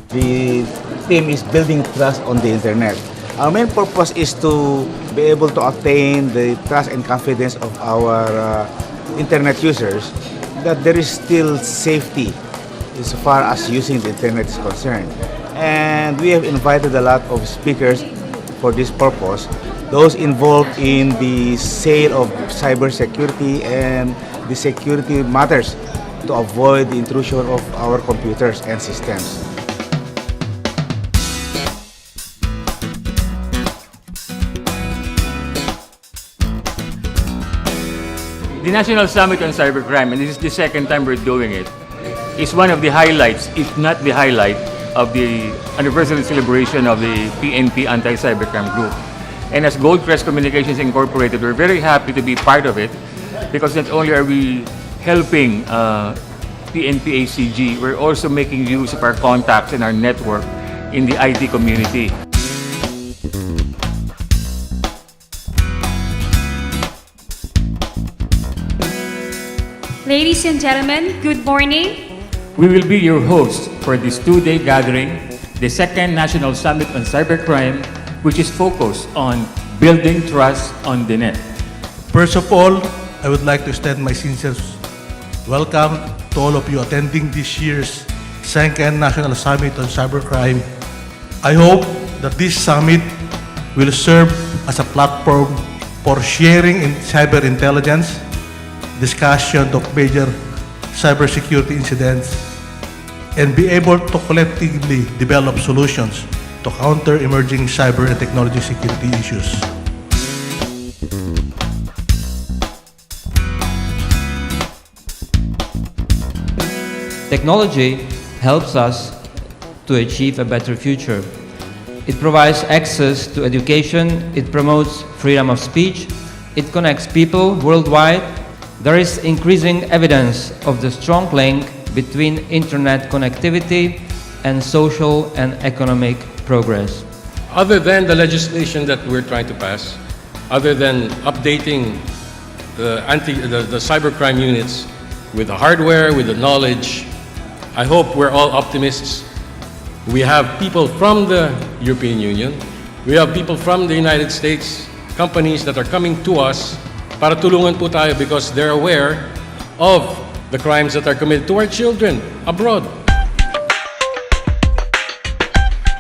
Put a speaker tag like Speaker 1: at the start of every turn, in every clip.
Speaker 1: The team is building trust on the internet. Our main purpose is to be able to obtain the trust and confidence of our internet users that there is still safety as far as using the internet is concerned. And we have invited a lot of speakers for this purpose, those involved in the sale of cybersecurity and the security matters to avoid the intrusion of our computers and systems.
Speaker 2: The National Summit on Cybercrime, and this is the second time we're doing it, is one of the highlights, if not the highlight, of the anniversary celebration of the PNP Anti-CyberCrime Group. And as Goldcrest Communications Incorporated, we're very happy to be part of it because not only are we helping PNP ACG, we're also making use of our contacts and our network in the IT community.
Speaker 3: Ladies and gentlemen, good morning.
Speaker 2: We will be your hosts for this two-day gathering, the second National Summit on Cybercrime, which is focused on building trust on the net.
Speaker 4: First of all, I would like to extend my sincere welcome to all of you attending this year's second National Summit on Cybercrime. I hope that this summit will serve as a platform for sharing in cyber intelligence, discussion of major cybersecurity incidents, and be able to collectively develop solutions to counter emerging cyber and technology security issues.
Speaker 5: Technology helps us to achieve a better future. It provides access to education, it promotes freedom of speech, it connects people worldwide. There is increasing evidence of the strong link between internet connectivity and social and economic progress.
Speaker 6: Other than the legislation that we're trying to pass, other than updating the cybercrime units with the hardware, with the knowledge, I hope we're all optimists. We have people from the European Union, we have people from the United States, companies that are coming to us para tulungan po tayo because they're aware of the crimes that are committed to our children abroad.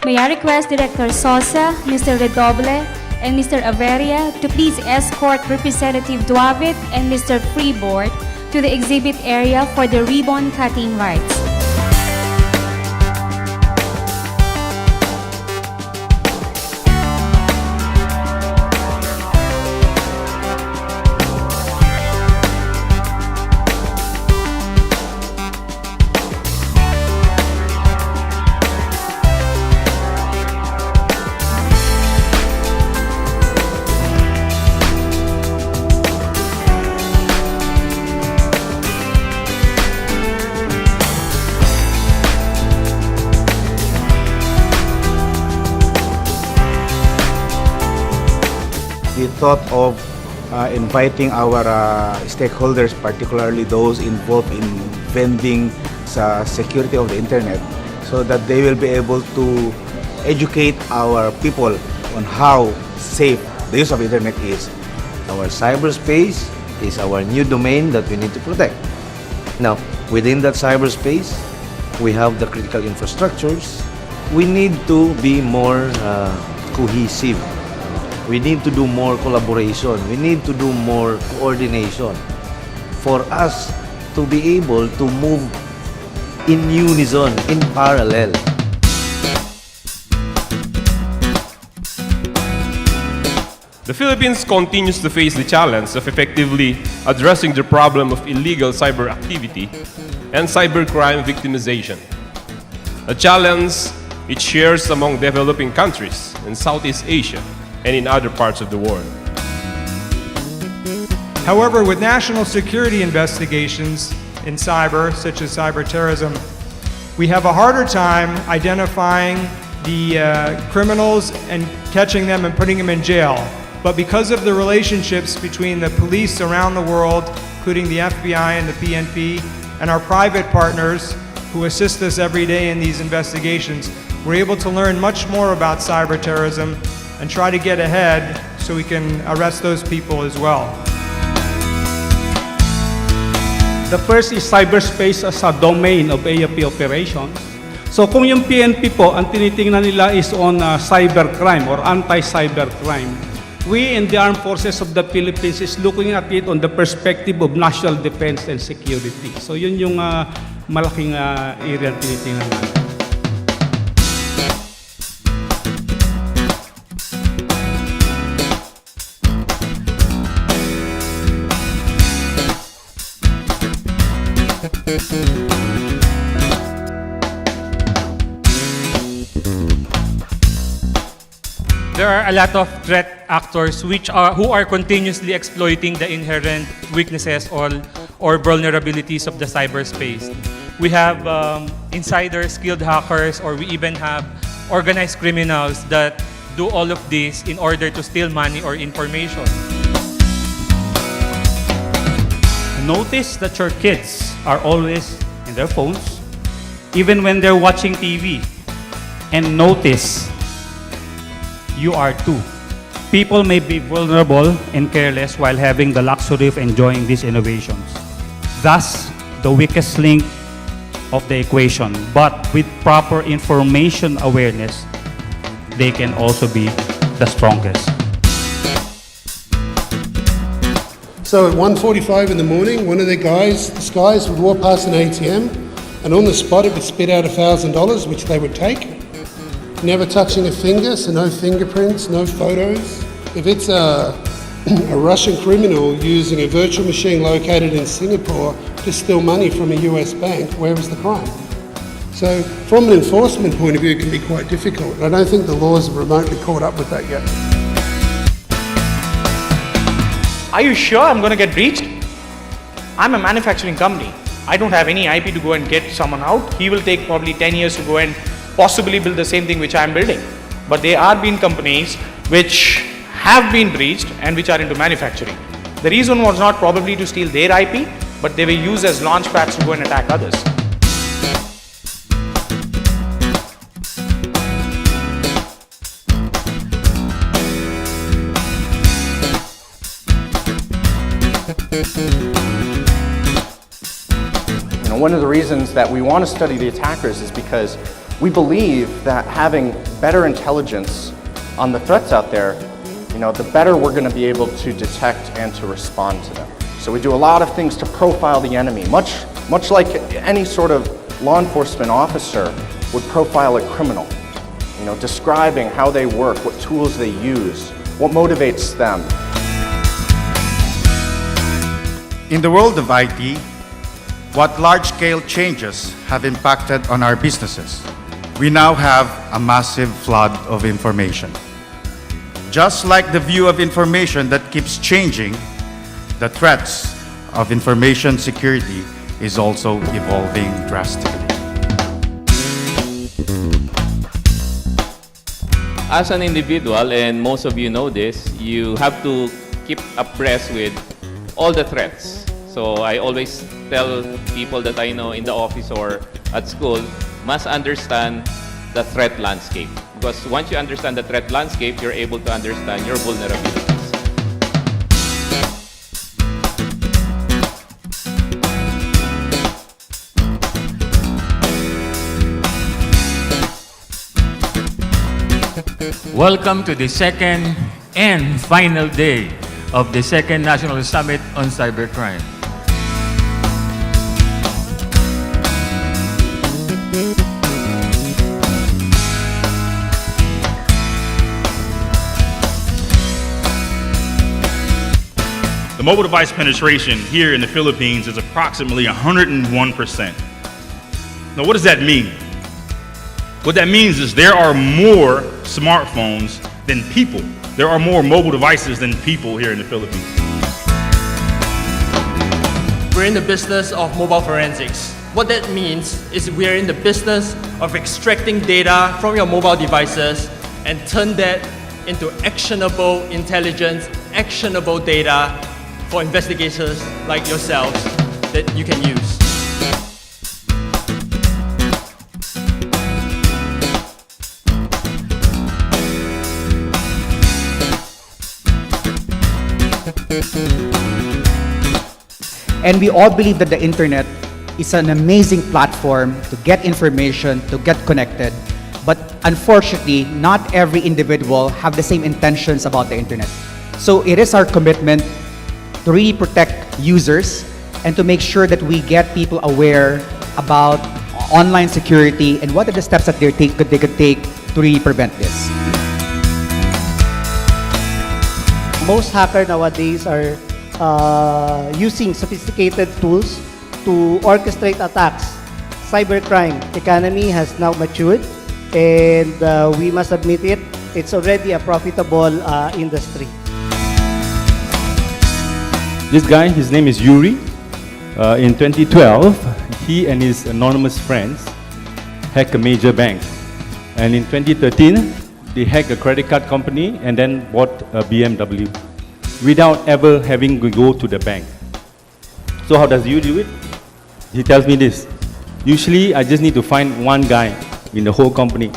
Speaker 3: May I request Director Sosa, Mr. Redoble, and Mr. Averia to please escort Representative Duavit and Mr. Freeboard to the exhibit area for the ribbon cutting rights.
Speaker 1: The thought of inviting our stakeholders, particularly those involved in vending sa security of the internet, so that they will be able to educate our people on how safe the use of internet is.
Speaker 7: Our cyberspace is our new domain that we need to protect. Now, within that cyberspace, we have the critical infrastructures. We need to be more cohesive. We need to do more collaboration. We need to do more coordination for us to be able to move in unison, in parallel.
Speaker 8: The Philippines continues to face the challenge of effectively addressing the problem of illegal cyber activity and cybercrime victimization, a challenge it shares among developing countries in Southeast Asia and in other parts of the world.
Speaker 9: However, with national security investigations in cyber, such as cyber terrorism, we have a harder time identifying the criminals and catching them and putting them in jail. But because of the relationships between the police around the world, including the FBI and the PNP, and our private partners, who assist us every day in these investigations, we're able to learn much more about cyber terrorism and try to get ahead so we can arrest those people as well.
Speaker 10: The first is cyberspace as a domain of AFP operations. So kung yung PNP po, ang tinitingnan nila is on cybercrime or anti-cybercrime, we in the Armed Forces of the Philippines is looking at it on the perspective of national defense and security. So yun yung malaking area na tinitingnan natin.
Speaker 11: There are a lot of threat actors who are continuously exploiting the inherent weaknesses or vulnerabilities of the cyberspace. We have insiders, skilled hackers, or we even have organized criminals that do all of this in order to steal money or information.
Speaker 10: Notice that your kids are always in their phones, even when they're watching TV. And notice, you are too. People may be vulnerable and careless while having the luxury of enjoying these innovations. Thus, the weakest link of the equation. But with proper information awareness, they can also be the strongest.
Speaker 12: So at 1:45 in the morning, one of the guys would walk past an ATM, and on the spot it would spit out $1,000, which they would take. Never touching a finger, so no fingerprints, no photos. If it's a Russian criminal using a virtual machine located in Singapore to steal money from a US bank, where is the crime? So from an enforcement point of view, it can be quite difficult. I don't think the laws have remotely caught up with that yet.
Speaker 13: Are you sure I'm going to get breached? I'm a manufacturing company. I don't have any IP to go and get someone out. He will take probably 10 years to go and possibly build the same thing which I'm building. But there are been companies which have been breached and which are into manufacturing. The reason was not probably to steal their IP, but they were used as launch pads to go and attack others.
Speaker 14: One of the reasons that we want to study the attackers is because we believe that having better intelligence on the threats out there, the better we're going to be able to detect and to respond to them. So we do a lot of things to profile the enemy, much like any sort of law enforcement officer would profile a criminal, describing how they work, what tools they use, what motivates them.
Speaker 15: In the world of IT, what large-scale changes have impacted on our businesses? We now have a massive flood of information. Just like the view of information that keeps changing, the threats of information security is also evolving drastically.
Speaker 16: As an individual, and most of you know this, you have to keep abreast with all the threats. So I always tell people that I know in the office or at school must understand the threat landscape. Because once you understand the threat landscape, you're able to understand your vulnerabilities.
Speaker 2: Welcome to the second and final day of the second National Summit on Cybercrime.
Speaker 17: The mobile device penetration here in the Philippines is approximately 101%. Now, what does that mean? What that means is there are more smartphones than people. There are more mobile devices than people here in the Philippines.
Speaker 18: We're in the business of mobile forensics. What that means is we're in the business of extracting data from your mobile devices and turn that into actionable intelligence, actionable data for investigators like yourselves that you can use.
Speaker 19: And we all believe that the internet is an amazing platform to get information, to get connected. But unfortunately, not every individual have the same intentions about the internet. So it is our commitment to really protect users and to make sure that we get people aware about online security and what are the steps that they could take to really prevent this.
Speaker 20: Most hackers nowadays are using sophisticated tools to orchestrate attacks. Cybercrime economy has now matured, and we must admit it, it's already a profitable industry.
Speaker 21: This guy, his name is Yuri. In 2012, he and his anonymous friends hacked a major bank. And in 2013, they hacked a credit card company and then bought a BMW without ever having to go to the bank. So how does you do it? He tells me this: usually I just need to find one guy in the whole company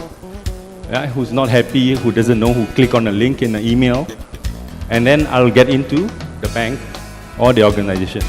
Speaker 21: who's not happy, who doesn't know, who click on a link in the email, and then I'll get into the bank or the organization.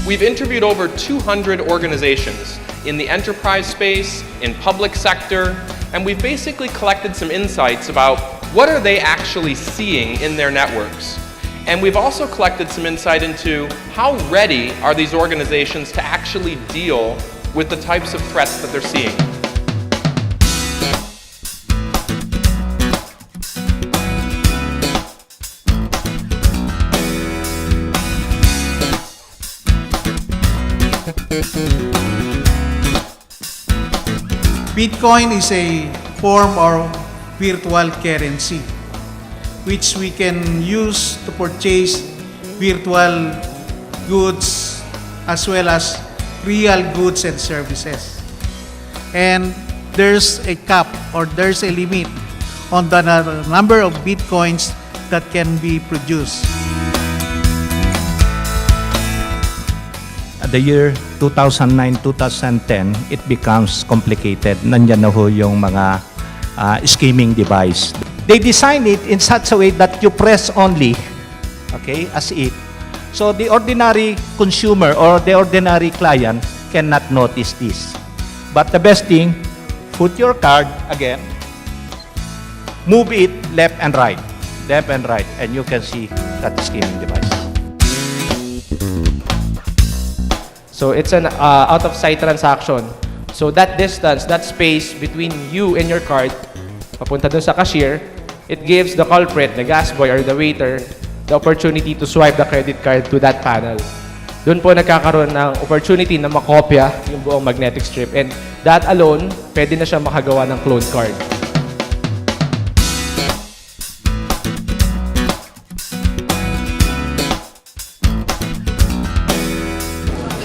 Speaker 22: We've interviewed over 200 organizations in the enterprise space, in public sector, and we've basically collected some insights about what are they actually seeing in their networks. And we've also collected some insight into how ready are these organizations to actually deal with the types of threats that they're seeing.
Speaker 23: Bitcoin is a form of virtual currency which we can use to purchase virtual goods as well as real goods and services. And there's a cap or there's a limit on the number of Bitcoins that can be produced.
Speaker 24: At the year 2009-2010, it becomes complicated. Nandyan na ho yung mga scheming device. They design it in such a way that you press only, okay, as it. So the ordinary consumer or the ordinary client cannot notice this. But the best thing, put your card again, move it left and right, and you can see that scheming device.
Speaker 25: So it's an out-of-sight transaction. So that distance, that space between you and your card, papunta dun sa cashier, it gives the culprit, the gas boy or the waiter, the opportunity to swipe the credit card to that panel. Doon po nagkakaroon ng opportunity na makopya yung buong magnetic strip. And that alone, pwede na siya makagawa ng clone card.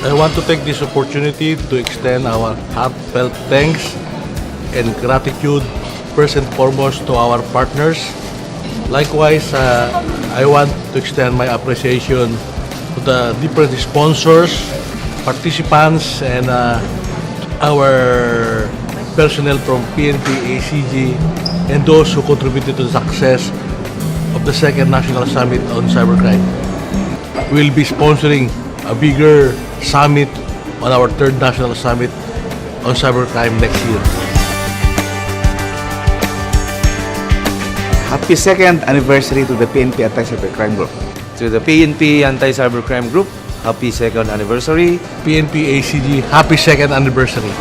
Speaker 4: I want to take this opportunity to extend our heartfelt thanks and gratitude first and foremost to our partners. Likewise, I want to extend my appreciation to the different sponsors, participants, and our personnel from PNP, ACG, and those who contributed to the success of the second National Summit on Cybercrime. We'll be sponsoring a bigger summit on our third National Summit on Cybercrime next year.
Speaker 1: Happy second anniversary to the PNP Anti-CyberCrime Group.
Speaker 7: To the PNP Anti-CyberCrime Group, happy second anniversary.
Speaker 4: PNP ACG, happy second anniversary.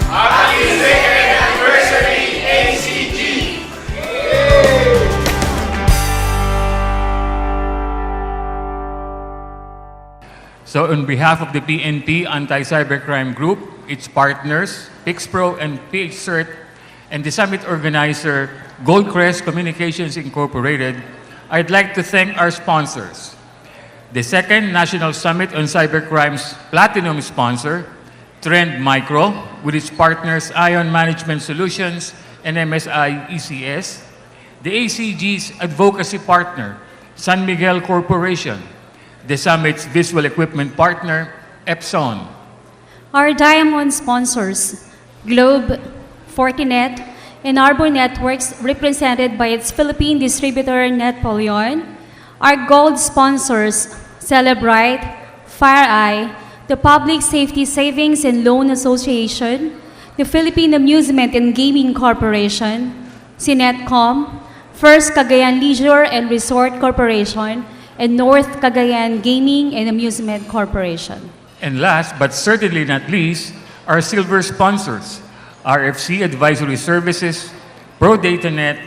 Speaker 26: Happy second anniversary, ACG!
Speaker 2: So on behalf of the PNP Anti-CyberCrime Group, its partners, PixPro and PHCert, and the summit organizer, Goldcrest Communications Incorporated, I'd like to thank our sponsors. The second National Summit on Cybercrime's platinum sponsor, Trend Micro, with its partners Ion Management Solutions and MSI ECS. The ACG's advocacy partner, San Miguel Corporation. The summit's visual equipment partner, Epson.
Speaker 3: Our diamond sponsors, Globe, Fortinet, and Arbor Networks, represented by its Philippine distributor, Netpolion. Our gold sponsors, Celebrite, FireEye, the Public Safety Savings and Loan Association, the Philippine Amusement and Gaming Corporation, Sinetcom, First Cagayan Leisure and Resort Corporation, and North Cagayan Gaming and Amusement Corporation.
Speaker 2: And last but certainly not least, our silver sponsors, RFC Advisory Services, ProDataNet,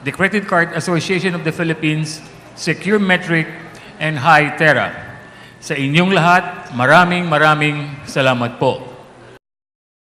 Speaker 2: the Credit Card Association of the Philippines, Secure Metric, and Hi Terra. Sa inyong lahat, maraming salamat po.